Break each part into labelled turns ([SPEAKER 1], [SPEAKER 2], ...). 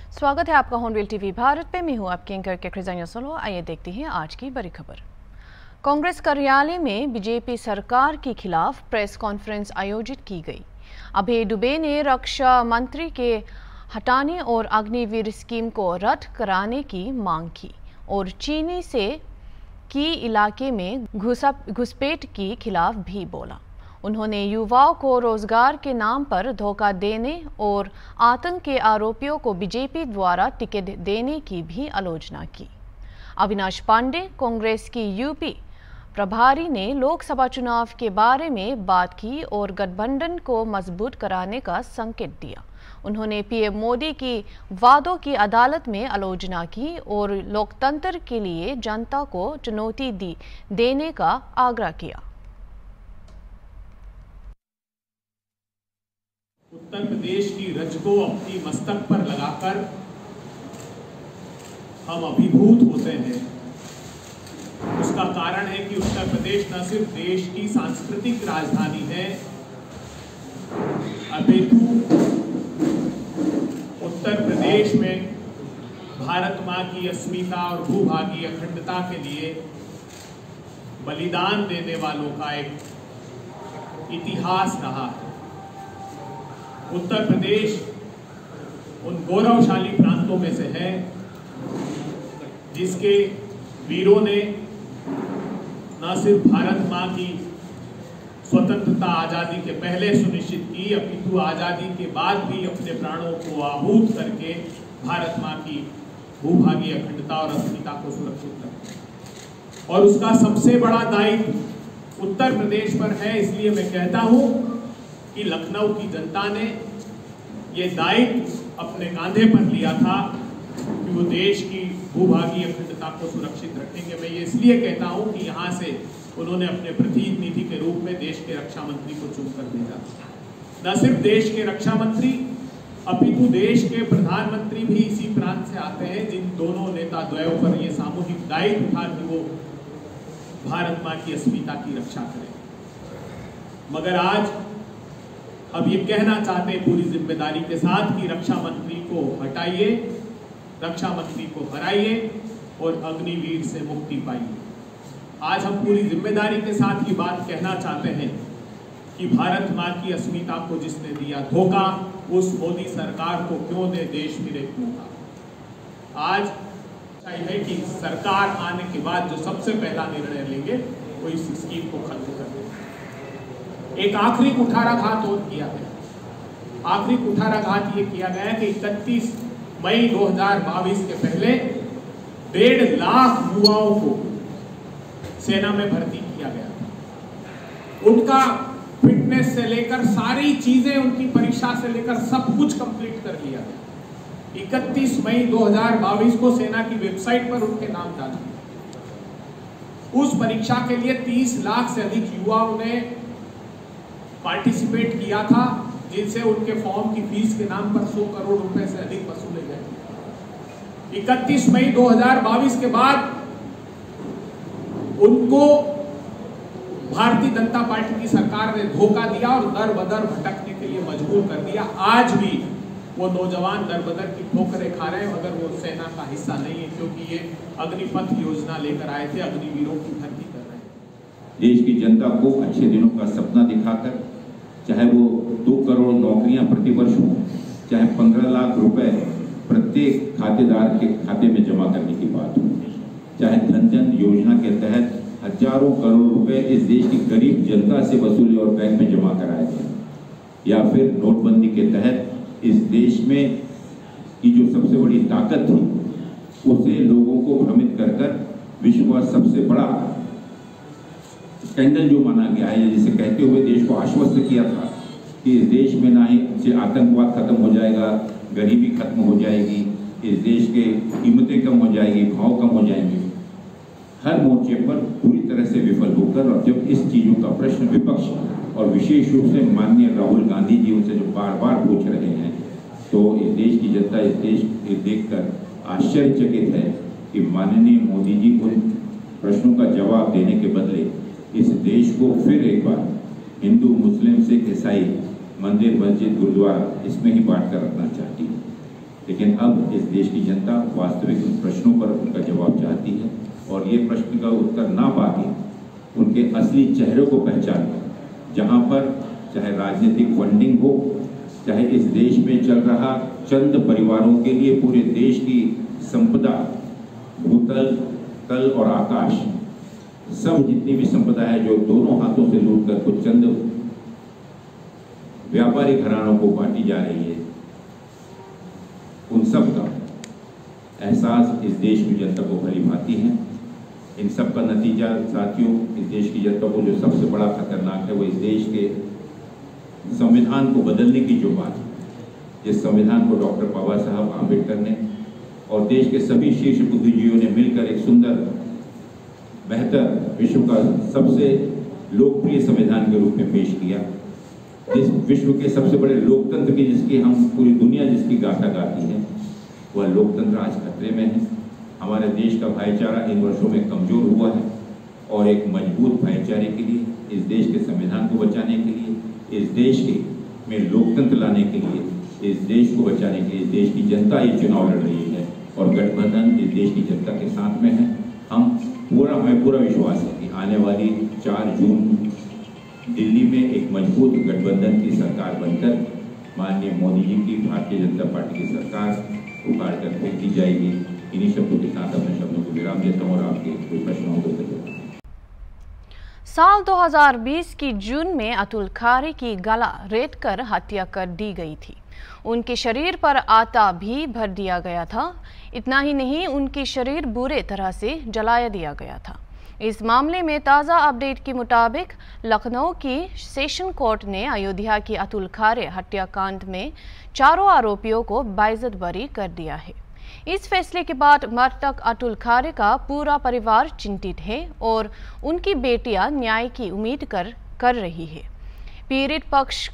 [SPEAKER 1] स्वागत है आपका हॉर्नबिल टीवी भारत पे। मैं हूं आपकी एंकर के सोलो। आइए देखते हैं आज की बड़ी खबर। कांग्रेस कार्यालय में बीजेपी सरकार के खिलाफ प्रेस कॉन्फ्रेंस आयोजित की गई। अभय दुबे ने रक्षा मंत्री के हटाने और अग्निवीर स्कीम को रद्द कराने की मांग की और चीनी से की इलाके में घुसपैठ के खिलाफ भी बोला। उन्होंने युवाओं को रोजगार के नाम पर धोखा देने और आतंक के आरोपियों को बीजेपी द्वारा टिकट देने की भी आलोचना की। अविनाश पांडे, कांग्रेस की यूपी प्रभारी, ने लोकसभा चुनाव के बारे में बात की और गठबंधन को मजबूत कराने का संकेत दिया। उन्होंने पीएम मोदी की वादों की अदालत में आलोचना की और लोकतंत्र के लिए जनता को चुनौती देने का आग्रह किया।
[SPEAKER 2] उत्तर प्रदेश की रज को अपनी मस्तक पर लगाकर हम अभिभूत होते हैं। उसका कारण है कि उत्तर प्रदेश न सिर्फ देश की सांस्कृतिक राजधानी है, अपितु उत्तर प्रदेश में भारत मां की अस्मिता और भूभागीय अखंडता के लिए बलिदान देने वालों का एक इतिहास रहा है। उत्तर प्रदेश उन गौरवशाली प्रांतों में से है जिसके वीरों ने न सिर्फ भारत मां की स्वतंत्रता आजादी के पहले सुनिश्चित की, अपितु आजादी के बाद भी अपने प्राणों को आहूत करके भारत मां की भूभागीय अखंडता और अस्मिता को सुरक्षित रखा। और उसका सबसे बड़ा दायित्व उत्तर प्रदेश पर है। इसलिए मैं कहता हूं कि लखनऊ की जनता ने ये दायित्व अपने कांधे पर लिया था कि वो देश की भूभागीय अखंडता को सुरक्षित रखेंगे। मैं ये इसलिए कहता हूं कि यहाँ से उन्होंने अपने प्रतिनिधि के रूप में देश के रक्षा मंत्री को चुनकर भेजा। न सिर्फ देश के रक्षा मंत्री, अपितु देश के प्रधानमंत्री भी इसी प्रांत से आते हैं, जिन दोनों नेता द्वयों पर यह सामूहिक दायित्व था कि वो भारत मां की अस्मिता की रक्षा करें। मगर आज अब ये कहना चाहते हैं पूरी जिम्मेदारी के साथ कि रक्षा मंत्री को हटाइए, रक्षा मंत्री को हराइए और अग्निवीर से मुक्ति पाइए। आज हम पूरी जिम्मेदारी के साथ ये बात कहना चाहते हैं कि भारत मां की अस्मिता को जिसने दिया धोखा, उस मोदी सरकार को क्यों दे देश फिर एक मौका। आज है कि सरकार आने के बाद जो सबसे पहला निर्णय लेंगे वो इस स्कीम को खत्म कर देंगे। एक आखिरी कुठाराघात और किया गया। आखिरी कुठाराघात ये किया गया कि 31 मई 2022 के पहले 1.5 लाख युवाओं को सेना में भर्ती किया गया। उनका फिटनेस से लेकर सारी चीजें, उनकी परीक्षा से लेकर सब कुछ कंप्लीट कर लिया गया। 31 मई 2022 को सेना की वेबसाइट पर उनके नाम डाले। उस परीक्षा के लिए 30 लाख से अधिक युवाओं ने पार्टिसिपेट किया था, जिनसे उनके फॉर्म की फीस के नाम पर 100 करोड़ रुपए से अधिक वसूले गए। 31 मई 2022 के बाद उनको भारतीय जनता पार्टी की सरकार ने धोखा दिया और दर बदर भटकने के लिए मजबूर कर दिया। आज भी वो नौजवान दर बदर की ठोकरें खा रहे हैं, मगर वो सेना का हिस्सा नहीं है, क्योंकि ये अग्निपथ योजना लेकर आए थे, अग्निवीरों की भर्ती कर रहे हैं।
[SPEAKER 3] देश की जनता को अच्छे दिनों का सपना दिखाकर, चाहे वो 2 करोड़ नौकरियां प्रतिवर्ष हो, चाहे 15 लाख रुपए प्रत्येक खातेदार के खाते में जमा करने की बात हो, चाहे धन जन योजना के तहत हजारों करोड़ रुपए इस देश की गरीब जनता से वसूले और बैंक में जमा कराए गए, या फिर नोटबंदी के तहत इस देश में की जो सबसे बड़ी ताकत थी उसे लोगों को भ्रमित कर विश्व का सबसे बड़ा स्कैंडल जो माना गया है, जिसे कहते हुए देश को आश्वस्त किया था कि इस देश में ना ही आतंकवाद खत्म हो जाएगा, गरीबी खत्म हो जाएगी, इस देश के कीमतें कम हो जाएगी, भाव कम हो जाएंगे, हर मोर्चे पर पूरी तरह से विफल होकर, और जब इस चीजों का प्रश्न विपक्ष और विशेष रूप से माननीय राहुल गांधी जी उनसे जो बार बार पूछ रहे हैं, तो इस देश की जनता इस देश को देखकर आश्चर्यचकित है कि माननीय मोदी जी उन प्रश्नों का जवाब देने के बदले इस देश को फिर एक बार हिंदू, मुस्लिम, सिख, ईसाई, मंदिर, मस्जिद, गुरुद्वारा इसमें ही बांट कर रखना चाहती है। लेकिन अब इस देश की जनता वास्तविक उन प्रश्नों पर उनका जवाब चाहती है, और ये प्रश्न का उत्तर ना पाके उनके असली चेहरे को पहचान कर, जहाँ पर चाहे राजनीतिक फंडिंग हो, चाहे इस देश में चल रहा चंद परिवारों के लिए पूरे देश की संपदा, भूतल, तल और आकाश, सब जितनी भी संपदा है जो दोनों हाथों से लूट कर कुछ चंद व्यापारी घरानों को बांटी जा रही है, उन सब का एहसास इस देश की जनता को भली भांति है। इन सब का नतीजा साथियों, इस देश की जनता को जो सबसे बड़ा खतरनाक है वो इस देश के संविधान को बदलने की जो बात है, जिस संविधान को डॉक्टर बाबा साहब आम्बेडकर ने और देश के सभी शीर्ष बुद्धिजीवियों ने मिलकर एक सुंदर, बेहतर, विश्व का सबसे लोकप्रिय संविधान के रूप में पेश किया, जिस विश्व के सबसे बड़े लोकतंत्र की, जिसकी हम पूरी दुनिया जिसकी गाथा गाती है, वह लोकतंत्र आज खतरे में है। हमारे देश का भाईचारा इन वर्षों में कमजोर हुआ है, और एक मजबूत भाईचारे के लिए, इस देश के संविधान को बचाने के लिए, इस देश के में लोकतंत्र लाने के लिए, इस देश को बचाने के लिए देश की जनता ये चुनाव लड़ रही है, और गठबंधन इस देश की जनता के साथ में है। हमें पूरा विश्वास है कि आने वाली 4 जून दिल्ली में एक मजबूत गठबंधन की सरकार बनकर माननीय मोदी जी की भारतीय जनता पार्टी की सरकार उखाड़ कर फेंक दी जाएगी। इन्हीं शब्दों के साथ अपने शब्दों को विराम देता हूँ और आपके कोई प्रश्नों को उत्तर।
[SPEAKER 1] साल 2020 की जून में अतुल खारे की गला रेत कर हत्या कर दी गई थी। उनके शरीर पर आटा भी भर दिया गया था। इतना ही नहीं, उनकी शरीर बुरे तरह से जलाया दिया गया था। इस मामले में ताज़ा अपडेट के मुताबिक लखनऊ की सेशन कोर्ट ने अयोध्या की अतुल खारे हत्याकांड में चारों आरोपियों को बाइज्जत बरी कर दिया है। इस फैसले के बाद मृतक अतुल खारे का पूरा परिवार चिंतित है और उनकी बेटियां न्याय की उम्मीद कर रही है। पीड़ित पक्ष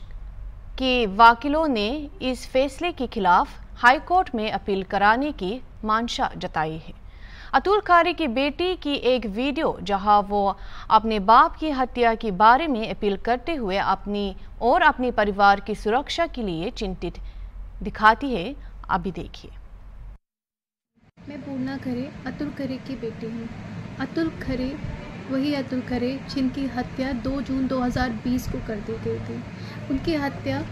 [SPEAKER 1] के वकीलों ने इस फैसले के खिलाफ हाईकोर्ट में अपील कराने की मंशा जताई है। अतुल खारे की बेटी की एक वीडियो जहां वो अपने बाप की हत्या के बारे में अपील करते हुए अपने परिवार की सुरक्षा के लिए चिंतित दिखाती है। अभी देखिए।
[SPEAKER 4] मैं पूर्णा खरे, अतुल खरे की बेटी हूँ। अतुल खरे वही अतुल खरे जिनकी हत्या 2 जून 2020 को कर दी गई थी। उनकी हत्या,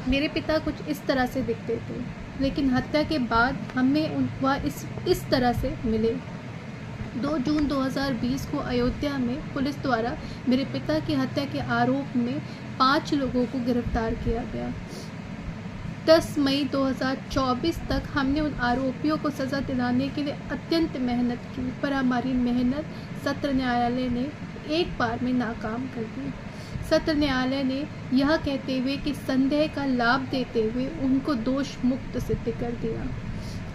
[SPEAKER 4] मेरे पिता कुछ इस तरह से दिखते थे, लेकिन हत्या के बाद हमें वह इस तरह से मिले। 2 जून 2020 को अयोध्या में पुलिस द्वारा मेरे पिता की हत्या के आरोप में 5 लोगों को गिरफ्तार किया गया। 10 मई 2024 तक हमने उन आरोपियों को सज़ा दिलाने के लिए अत्यंत मेहनत की, पर हमारी मेहनत सत्र न्यायालय ने एक बार में नाकाम कर दी। सत्र न्यायालय ने यह कहते हुए कि संदेह का लाभ देते हुए उनको दोष मुक्त सिद्ध कर दिया।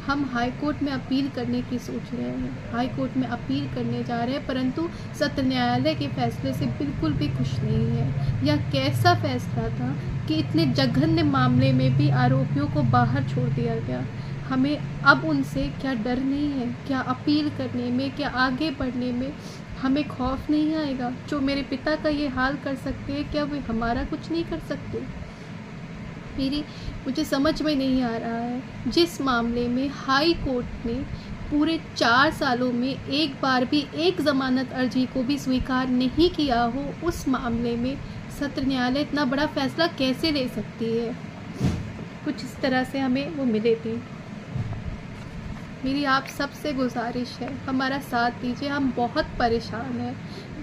[SPEAKER 4] हम हाई कोर्ट में अपील करने की सोच रहे हैं, हाई कोर्ट में अपील करने जा रहे हैं, परंतु सत्र न्यायालय के फैसले से बिल्कुल भी खुश नहीं है। यह कैसा फैसला था कि इतने जघन्य मामले में भी आरोपियों को बाहर छोड़ दिया गया। हमें अब उनसे क्या डर नहीं है? क्या अपील करने में, क्या आगे बढ़ने में हमें खौफ नहीं आएगा? जो मेरे पिता का ये हाल कर सकते हैं, क्या वे हमारा कुछ नहीं कर सकते? मुझे समझ में नहीं आ रहा है। जिस मामले में हाई कोर्ट ने पूरे 4 सालों में एक बार भी एक ज़मानत अर्जी को भी स्वीकार नहीं किया हो, उस मामले में सत्र न्यायालय इतना बड़ा फैसला कैसे ले सकती है? कुछ इस तरह से हमें वो मिले थे। मेरी आप सबसे गुजारिश है, हमारा साथ दीजिए। हम बहुत परेशान हैं।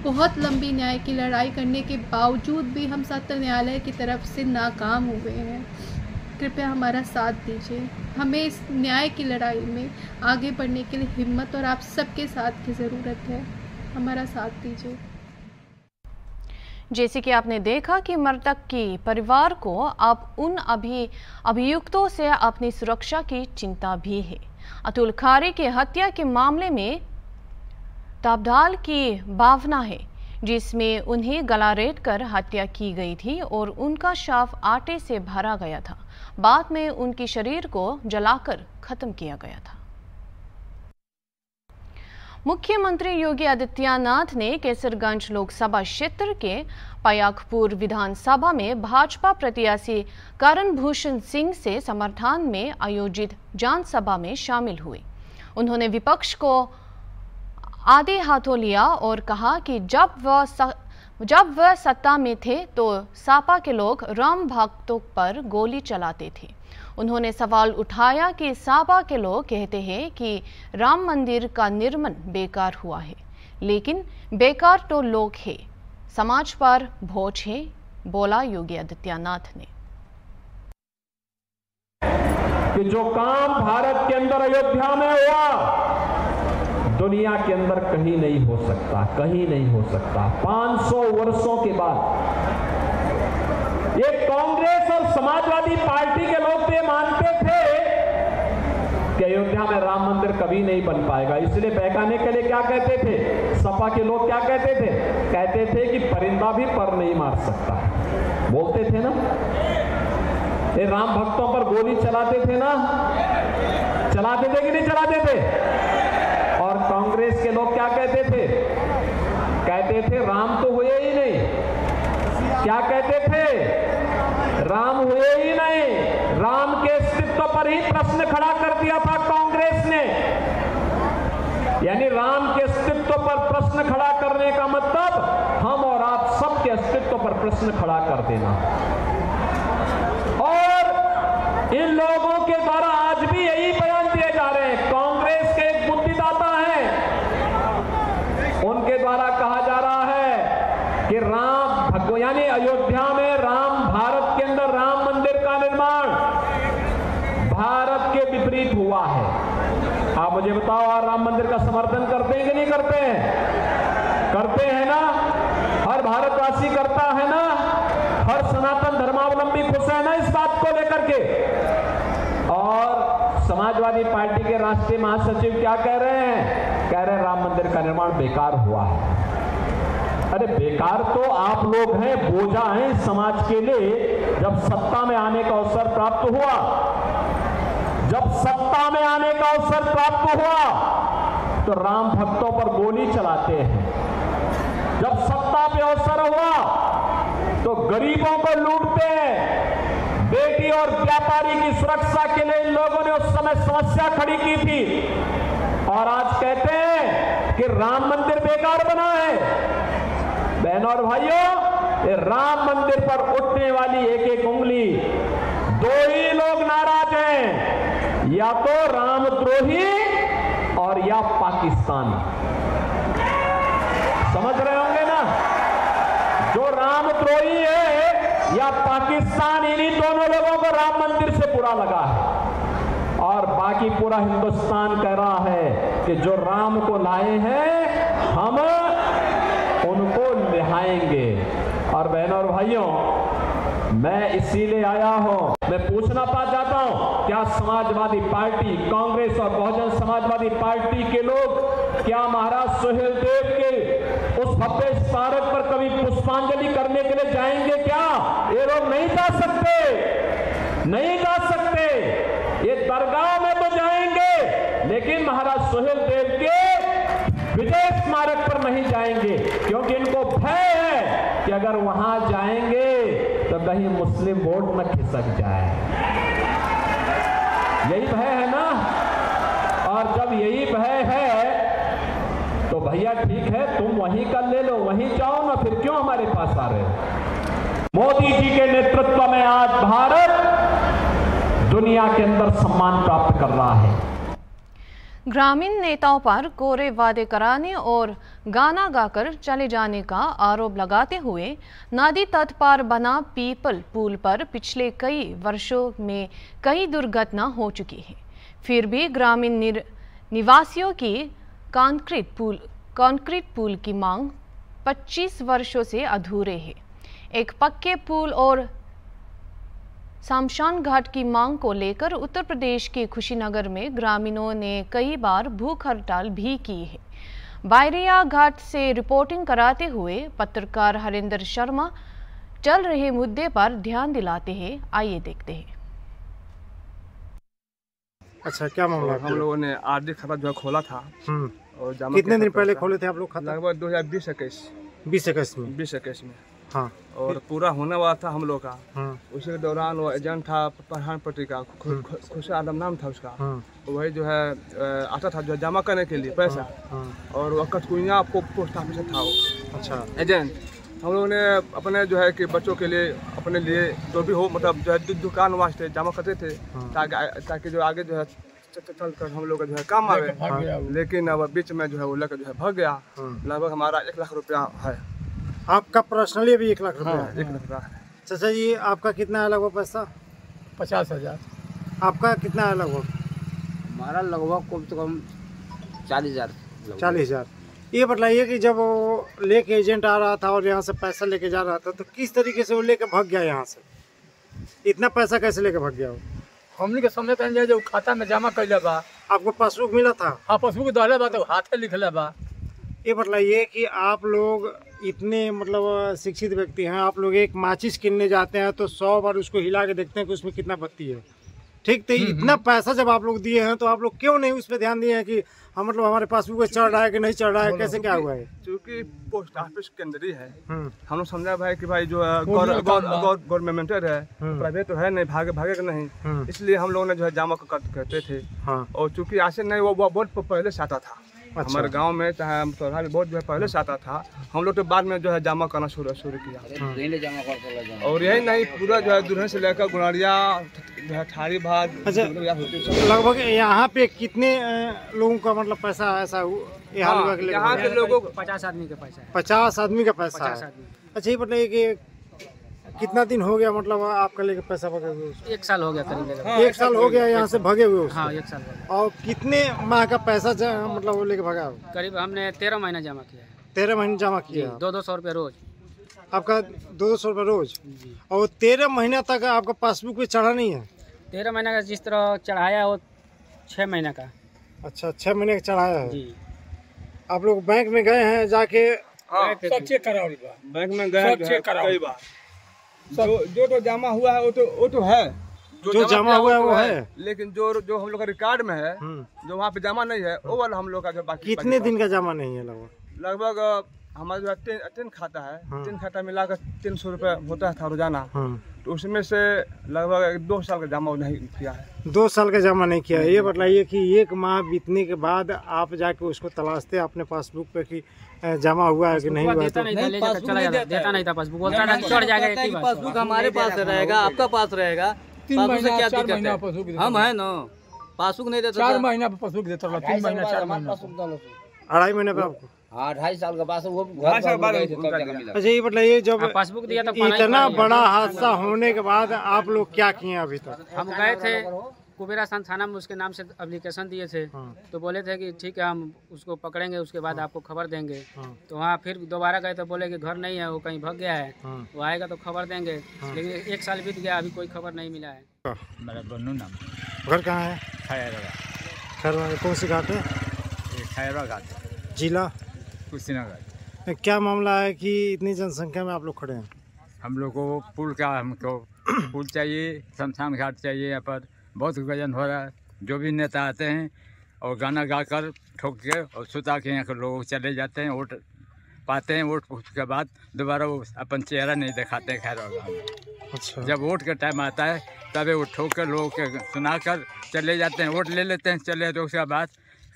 [SPEAKER 4] बहुत लंबी न्याय की लड़ाई करने के बावजूद भी हम सत्र न्यायालय की तरफ से नाकाम हो गए हैं। कृपया हमारा साथ दीजिए। हमें इस न्याय की लड़ाई में आगे बढ़ने के लिए हिम्मत और आप सबके साथ की ज़रूरत है। हमारा साथ दीजिए।
[SPEAKER 1] जैसे कि आपने देखा कि मृतक के परिवार को अब उन अभियुक्तों से अपनी सुरक्षा की चिंता भी है। अतुल खारे की हत्या के मामले में ताबदाल की भावना है, जिसमें उन्हें गला रेत कर हत्या की गई थी और उनका शव आटे से भरा गया था। बाद में उनके शरीर को जलाकर खत्म किया गया था। मुख्यमंत्री योगी आदित्यनाथ ने केसरगंज लोकसभा क्षेत्र के पयागपुर विधानसभा में भाजपा प्रत्याशी करण भूषण सिंह से समर्थन में आयोजित जनसभा में शामिल हुए। उन्होंने विपक्ष को आधे हाथों लिया और कहा कि जब वह सत्ता में थे तो सपा के लोग राम भक्तों पर गोली चलाते थे। उन्होंने सवाल उठाया कि सपा के लोग कहते हैं कि राम मंदिर का निर्माण बेकार हुआ है, लेकिन बेकार तो लोग हैं, समाज पर बोझ है, बोला योगी आदित्यनाथ ने।
[SPEAKER 5] कि जो काम भारत के अंदर अयोध्या में हुआ, दुनिया के अंदर कहीं नहीं हो सकता, कहीं नहीं हो सकता। 500 वर्षों के बाद ये कांग्रेस और समाजवादी पार्टी के लोग तो ये मानते थे कि अयोध्या में राम मंदिर कभी नहीं बन पाएगा, इसलिए बहकाने के लिए क्या कहते थे, सपा के लोग क्या कहते थे, कहते थे कि परिंदा भी पर नहीं मार सकता, बोलते थे ना। ये राम भक्तों पर गोली चलाते थे ना, चलाते थे कि नहीं चलाते थे। और कांग्रेस के लोग क्या कहते थे, कहते थे राम तो हुए ही नहीं। क्या कहते थे, राम हुए ही नहीं। राम के अस्तित्व पर ही प्रश्न खड़ा कर दिया था कांग्रेस ने। यानी राम के अस्तित्व पर प्रश्न खड़ा करने का मतलब हम और आप सबके अस्तित्व पर प्रश्न खड़ा कर देना। और इन लोगों के द्वारा आज भी यही बयान दिए जा रहे हैं। कांग्रेस के एक बुद्धिदाता हैं, उनके द्वारा कहा जा रहा है कि राम यानी अयोध्या में राम, भारत के अंदर राम मंदिर का निर्माण भारत के विपरीत हुआ है। आप मुझे बताओ, और राम मंदिर का समर्थन करते हैं कि नहीं करते हैं? करते हैं ना। हर भारतवासी करता है ना, हर सनातन धर्मावलंबी खुश है ना इस बात को लेकर के। और समाजवादी पार्टी के राष्ट्रीय महासचिव क्या कह रहे हैं, कह रहे हैं राम मंदिर का निर्माण बेकार हुआ है। अरे बेकार तो आप लोग हैं, बोझा हैं समाज के लिए। जब सत्ता में आने का अवसर प्राप्त हुआ, जब सत्ता में आने का अवसर प्राप्त हुआ तो राम भक्तों पर गोली चलाते हैं। जब सत्ता पे अवसर हुआ तो गरीबों को लूटते हैं। बेटी और व्यापारी की सुरक्षा के लिए इन लोगों ने उस समय समस्या खड़ी की थी, और आज कहते हैं कि राम मंदिर बेकार बना है। बहनों और भाइयों, ये राम मंदिर पर उठने वाली एक एक उंगली, दो ही लोग नाराज हैं, या तो रामद्रोही और या पाकिस्तानी। समझ रहे होंगे ना, जो रामद्रोही है या पाकिस्तान, इन्हीं दोनों लोगों को राम मंदिर से बुरा लगा है। और बाकी पूरा हिंदुस्तान कह रहा है कि जो राम को लाए हैं हम उनको निहाएंगे। और बहनों और भाइयों, मैं इसीलिए आया हूं, मैं पूछना चाहता हूं, क्या समाजवादी पार्टी, कांग्रेस और बहुजन समाजवादी पार्टी के लोग क्या महाराज सुहेल देव के उस भव्य स्मारक पर कभी पुष्पांजलि करने के लिए जाएंगे क्या? ये लोग नहीं जा सकते, नहीं जा सकते। ये दरगाह में तो जाएंगे, लेकिन महाराज सुहेल देव के विजय स्मारक पर नहीं जाएंगे, क्योंकि इनको भय है कि अगर वहां जाएंगे तो कहीं मुस्लिम वोट न खिसक जाए। यही भय है ना। और जब यही भय है तो भैया ठीक है, तुम वहीं कर ले लो, वहीं जाओ ना, फिर क्यों हमारे पास आ रहे हो? मोदी जी के नेतृत्व में आज भारत दुनिया के अंदर सम्मान प्राप्त कर रहा है।
[SPEAKER 1] ग्रामीण नेताओं पर कोरे वादे कराने और गाना गाकर चले जाने का आरोप लगाते हुए नदी तट पर बना पीपल पुल पर पिछले कई वर्षों में कई दुर्घटना हो चुकी है। फिर भी ग्रामीण निवासियों की कंक्रीट पुल की मांग 25 वर्षों से अधूरे है। एक पक्के पुल और शमशान घाट की मांग को लेकर उत्तर प्रदेश के कुशीनगर में ग्रामीणों ने कई बार भूख हड़ताल भी की है। बायरिया घाट से रिपोर्टिंग कराते हुए पत्रकार हरिंदर शर्मा चल रहे मुद्दे पर ध्यान दिलाते हैं। आइए देखते हैं।
[SPEAKER 6] अच्छा, क्या मामला?
[SPEAKER 7] हम लोगों ने आरडी खाता जो है खोला था। और
[SPEAKER 6] कितने दिन पहले खोले थे आप लोग खाता?
[SPEAKER 7] लगभग 2020-21
[SPEAKER 6] में।
[SPEAKER 7] 2021 में।
[SPEAKER 6] हाँ।
[SPEAKER 7] और पूरा होने वाला था हम लोग का। उसी के दौरान वो एजेंट था प्रधानपति का, खुशी आलम नाम था उसका। वही जो है आता था जो जमा करने के लिए पैसा। और वो कटकुइया आपको पोस्ट ऑफिस था वो। अच्छा। एजेंट हम लोगों ने अपने जो है कि बच्चों के लिए, अपने लिए जो भी हो, मतलब जो है दुकान वास्ते जमा करते थे ताकि जो आगे जो है चल कर हम लोग का जो है काम आवे। लेकिन अब बीच में जो है वो लेकर जो है भाग गया। लगभग हमारा 1 लाख रुपया है।
[SPEAKER 6] आपका पर्सनली अभी 1 लाख रुपया?
[SPEAKER 7] हाँ, 1 लाख रुपया है।
[SPEAKER 6] चाचा जी, आपका कितना है लगभग पैसा?
[SPEAKER 8] 50,000।
[SPEAKER 6] आपका कितना है लगभग?
[SPEAKER 8] हमारा लगभग कम से कम 40,000।
[SPEAKER 6] 40,000। ये बताइए कि जब वो लेके एजेंट आ रहा था और यहाँ से पैसा लेके जा रहा था, तो किस तरीके से वो लेके भाग गया यहाँ से? इतना पैसा कैसे लेके भाग गया वो?
[SPEAKER 8] हमने के सामने कहीं जो खाता में जमा कर बा।
[SPEAKER 6] आपको पासबुक मिला था?
[SPEAKER 8] हाँ, पासबुक डाले बा तो हाथे लिखले बा।
[SPEAKER 6] ये बताइए कि आप लोग इतने मतलब शिक्षित व्यक्ति हैं, आप लोग एक माचिस किनने जाते हैं तो 100 बार उसको हिला के देखते हैं कि उसमें कितना बत्ती है। ठीक, तो इतना पैसा जब आप लोग दिए हैं तो आप लोग क्यों नहीं उस पर ध्यान दिए हैं कि हम मतलब हमारे पासबुक पे चढ़ रहा है कि नहीं चढ़ रहा है, कैसे क्या हुआ है?
[SPEAKER 7] क्योंकि पोस्ट ऑफिस केंद्रीय है। हम लोग समझा भाई कि भाई जो है गवर्नमेंट है, प्राइवेट तो है नहीं, भागेगा नहीं। इसलिए हम लोगों ने जो है जमा करते थे। और चूंकि ऐसे नहीं, वो बहुत पहले से आता था। अच्छा। हमारे गांव में चाहे में बहुत जो है पहले से आता था। हम लोग तो बाद में जो है जमा करना शुरू किया। और यही नहीं, पूरा जो है दुल्हन से लेकर गुनारिया जो है ठारी भाग।
[SPEAKER 6] अच्छा, लगभग यहाँ पे कितने लोगों का मतलब पैसा ऐसा
[SPEAKER 7] यहाँ के लोगों को
[SPEAKER 8] 50 आदमी का पैसा है।
[SPEAKER 6] 50 आदमी का पैसा है। अच्छा, ये बताइए कि कितना दिन हो गया मतलब आपका लेके पैसा भगे हुए?
[SPEAKER 8] 1 साल हो गया करीब।
[SPEAKER 6] 1 साल हो गया यहाँ से भगे हुए?
[SPEAKER 8] हाँ, 1 साल। और
[SPEAKER 6] कितने माह का पैसा मतलब वो लेके भगा?
[SPEAKER 8] करीब हमने 13 महीना जमा किया है।
[SPEAKER 6] 13 महीने जमा किया?
[SPEAKER 8] 200 रुपये रोज।
[SPEAKER 6] आपका 200 रुपये रोज? और 13 महीना तक आपका पासबुक पे चढ़ा नहीं है?
[SPEAKER 8] 13 महीने का जिस तरह चढ़ाया वो 6 महीने का।
[SPEAKER 6] अच्छा, 6 महीने का चढ़ाया है
[SPEAKER 8] जी।
[SPEAKER 6] आप लोग बैंक में गए हैं जाके?
[SPEAKER 7] सब चेक करा। बैंक में गए कई बार। जो जमा हुआ है वो तो है,
[SPEAKER 6] जो जमा हुआ है वो है।
[SPEAKER 7] लेकिन जो हम लोग का रिकॉर्ड में है, जो वहाँ पे जमा नहीं है, वो वाला हम लोग का जो बाकी।
[SPEAKER 6] कितने दिन का जमा नहीं है?
[SPEAKER 7] लगभग हमारा जो 10 खाता है, 10 खाता मिलाकर 300 रुपये होता था रोजाना। तो उसमें से लगभग 2 साल का जमा नहीं किया है।
[SPEAKER 6] 2 साल का जमा नहीं किया है। ये बताइए कि 1 माह बीतने के बाद आप जाके उसको तलाशते अपने पासबुक पे कि जमा हुआ है कि नहीं हुआ?
[SPEAKER 8] देता नहीं था पासबुक, बोलता था चढ़ जाएगा।
[SPEAKER 9] पासबुक हमारे पास रहेगा, आपका पास रहेगा।
[SPEAKER 8] 3 महीना
[SPEAKER 9] क्या
[SPEAKER 8] 4 महीना पासबुक
[SPEAKER 9] हम है ना, पासबुक नहीं देता।
[SPEAKER 8] 4 महीना पासबुक देता था। 3 महीना 4 महीना।
[SPEAKER 6] 2.5 महीने पे आपको?
[SPEAKER 9] हाँ, 2.5 साल का पास वो।
[SPEAKER 6] अच्छा, ये बताइए जब
[SPEAKER 8] पासबुक दिया तो
[SPEAKER 6] इतना बड़ा हादसा होने के बाद आप लोग क्या किए अभी तक?
[SPEAKER 8] हम गए थे कुबेरा थाना में, उसके नाम से एप्लीकेशन दिए थे। तो बोले थे कि ठीक है हम उसको पकड़ेंगे, उसके बाद आपको खबर देंगे। तो वहाँ फिर दोबारा गए तो बोले कि घर नहीं है, वो कहीं भाग गया है, वो आएगा तो खबर देंगे। लेकिन 1 साल बीत गया, अभी कोई खबर नहीं मिला है।
[SPEAKER 10] मेरा बन्नू नाम।
[SPEAKER 6] घर कहाँ है? खैरवा। कौन सी घाट है?
[SPEAKER 10] खैरवा घाट,
[SPEAKER 6] जिला
[SPEAKER 10] कुशीनगर।
[SPEAKER 6] क्या मामला है कि इतनी जनसंख्या में आप लोग खड़े हैं?
[SPEAKER 10] हम लोग को हमको पुल चाहिए, शमशान घाट चाहिए। यहाँ पर बहुत गजन हो रहा है। जो भी नेता आते हैं और गाना गाकर ठोक के और सुता के यहाँ के लोग चले जाते हैं, वोट पाते हैं। वोट उसके बाद दोबारा वो अपन चेहरा नहीं दिखाते हैं खैरवा गाँव में। अच्छा। जब वोट का टाइम आता है तभी वो ठोक कर लोगों के सुनाकर चले जाते हैं, वोट ले लेते हैं, चले तो उसके बाद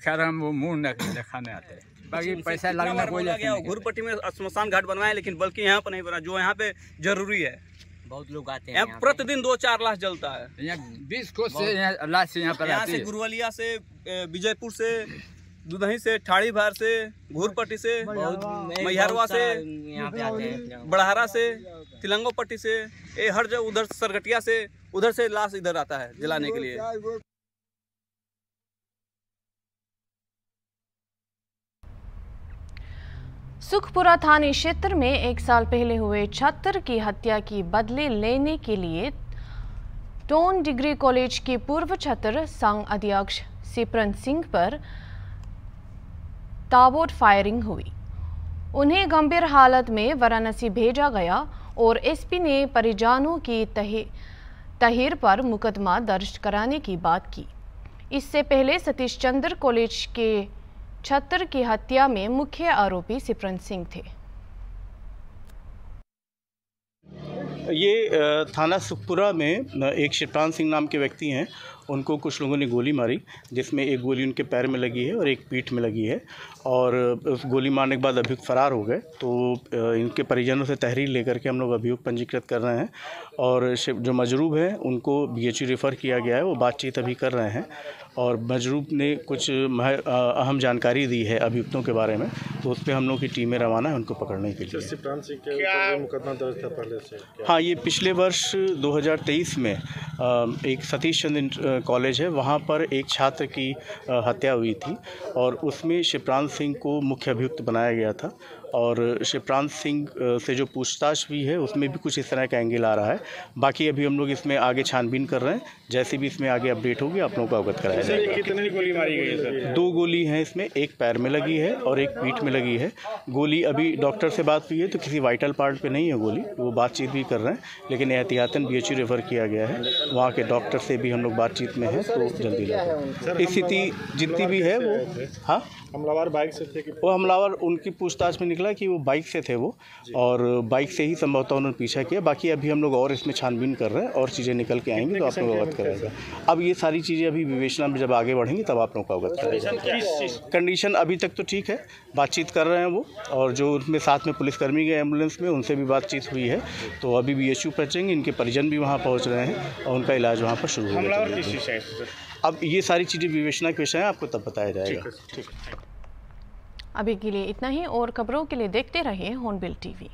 [SPEAKER 10] खैरवा में वो मुँह न दिखाने आते हैं। बाकी पैसा लगना कोई
[SPEAKER 11] घुरपट्टी में श्मशान घाट बनवाए, लेकिन बल्कि यहाँ पर नहीं बना, जो यहाँ पे जरूरी है।
[SPEAKER 9] बहुत लोग आते हैं
[SPEAKER 11] यहाँ प्रतिदिन 2-4 लाश जलता है।
[SPEAKER 10] यहाँ 20 कोस से लाश यहाँ पर
[SPEAKER 11] यहाँ से गुरुवलिया से, विजयपुर से, दुधही से, ठाड़ी भार से, घुरपट्टी से, मैहरवा से, बड़हरा से, तिलंगो पट्टी से, ये हर जगह, उधर सरगटिया से, उधर से लाश इधर आता है जलाने के लिए।
[SPEAKER 1] सुखपुरा थाने क्षेत्र में 1 साल पहले हुए छात्र की हत्या की बदले लेने के लिए टोन डिग्री कॉलेज के पूर्व छात्र संघ अध्यक्ष सिपरन सिंह पर ताबड़ फायरिंग हुई। उन्हें गंभीर हालत में वाराणसी भेजा गया और एसपी ने परिजनों की तहरीर पर मुकदमा दर्ज कराने की बात की। इससे पहले सतीश चंद्र कॉलेज के छात्र की हत्या में मुख्य आरोपी सिमरन सिंह थे।
[SPEAKER 12] ये थाना सुखपुरा में एक शिवपाल सिंह नाम के व्यक्ति हैं, उनको कुछ लोगों ने गोली मारी, जिसमें एक गोली उनके पैर में लगी है और एक पीठ में लगी है, और उस गोली मारने के बाद अभियुक्त फरार हो गए। तो इनके परिजनों से तहरीर लेकर के हम लोग अभियुक्त पंजीकृत कर रहे हैं, और जो मजरूब हैं उनको BHU रेफ़र किया गया है, वो बातचीत अभी कर रहे हैं, और मजरूब ने कुछ अहम जानकारी दी है अभियुक्तों के बारे में, तो उस पर हम लोग की टीमें रवाना है उनको पकड़ने के लिए।
[SPEAKER 13] सिमरन सिंह के ऊपर मुकदमा दर्ज था पहले से?
[SPEAKER 12] हाँ, ये पिछले वर्ष 2023 में एक सतीश चंद्र कॉलेज है, वहाँ पर एक छात्र की हत्या हुई थी, और उसमें शिवपाल सिंह को मुख्य अभियुक्त बनाया गया था, और शिवपाल सिंह से जो पूछताछ हुई है उसमें भी कुछ इस तरह का एंगल आ रहा है। बाकी अभी हम लोग इसमें आगे छानबीन कर रहे हैं, जैसे भी इसमें आगे अपडेट होगी आप लोगों को अवगत कराया जाएगा।
[SPEAKER 13] कितनी गोली मारी गई है सर?
[SPEAKER 12] 2 गोली हैं इसमें, एक पैर में लगी है और एक पीठ में लगी है। गोली अभी डॉक्टर से बात हुई है तो किसी वाइटल पार्ट पे नहीं है गोली, वो बातचीत भी कर रहे हैं, लेकिन एहतियातन BHU रेफ़र किया गया है। वहाँ के डॉक्टर से भी हम लोग बातचीत में हैं, तो जल्दी लाएंगे। स्थिति जितनी भी है वो, हाँ,
[SPEAKER 13] हमलावर बाइक से थे?
[SPEAKER 12] वो हमलावर उनकी पूछताछ में निकला कि वो बाइक से थे वो, और बाइक से ही संभवतः उन्होंने पीछा किया। बाकी अभी हम लोग और इसमें छानबीन कर रहे हैं, और चीज़ें निकल के आएंगी तो आप लोग अवगत कराएगा। अब ये सारी चीज़ें अभी विवेचना में जब आगे बढ़ेंगी तब आप लोगों को अवगत कराएगा। कंडीशन अभी तक तो ठीक है, बातचीत कर रहे हैं वो, और जो उनमें साथ में पुलिसकर्मी गए एम्बुलेंस में उनसे भी बातचीत हुई है, तो अभी BHU पहुँचेंगे, इनके परिजन भी वहाँ पहुँच रहे हैं और उनका इलाज वहाँ पर शुरू हो गया। अब ये सारी चीज़ें विवेचना के विषय हैं, आपको तब बताया जाएगा। ठीक है।
[SPEAKER 1] अभी के लिए इतना ही, और खबरों के लिए देखते रहिए हॉर्नबिल TV।